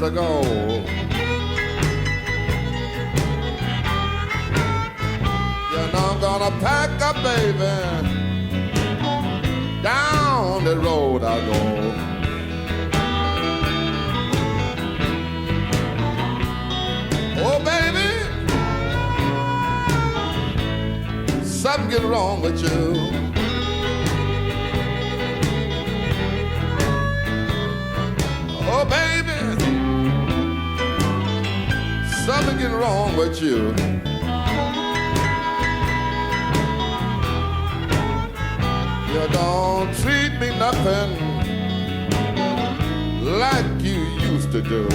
to go. You know I'm gonna pack up, baby. Down the road I go. Oh, baby, something get wrong with you. Oh, baby, something get wrong with you. You don't treat me nothing like you used to do.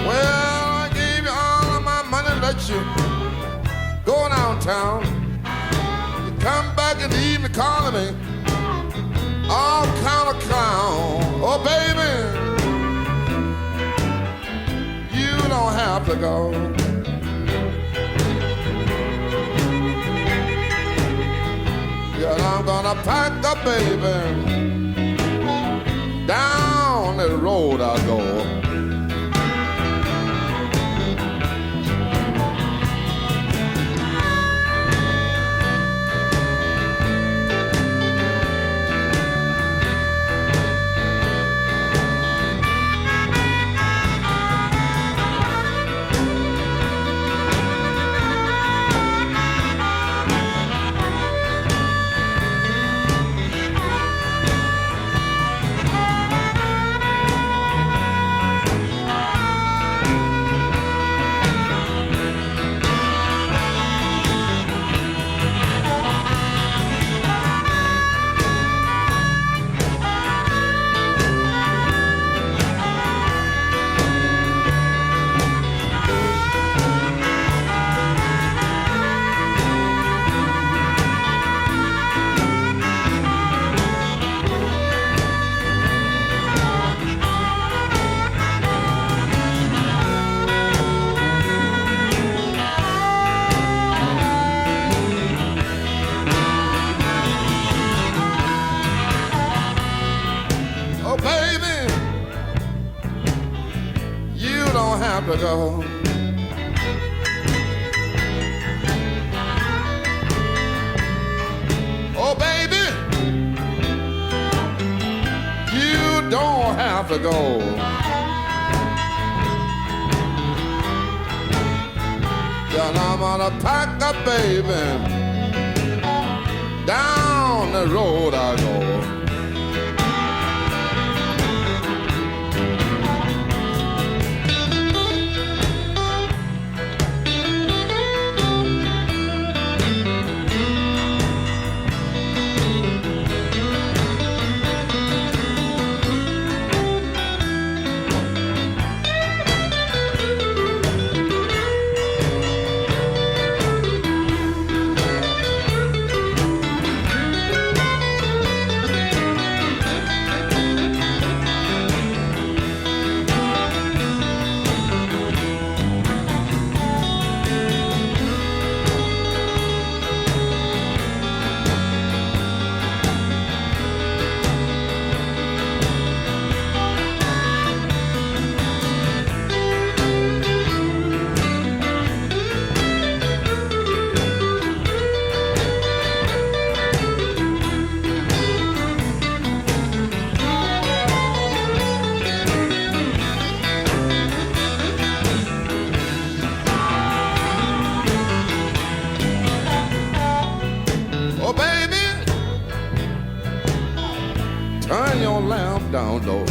Well, I gave you all of my money, let you go downtown. You come back in the evening calling me all kind of clown. Oh, baby, you don't have to go. Yeah, I'm gonna pack up, baby. Down the road I go. Have to go. Oh, baby, you don't have to go. Then I'm gonna pack up, baby. Down the road I go. Turn your lamp down low.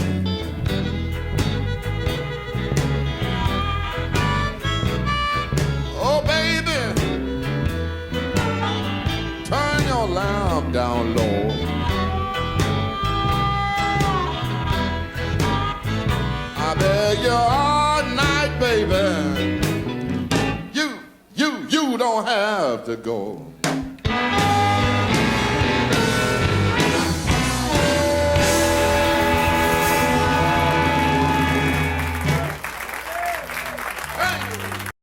Oh, baby, turn your lamp down low. I beg you all night, baby. You don't have to go.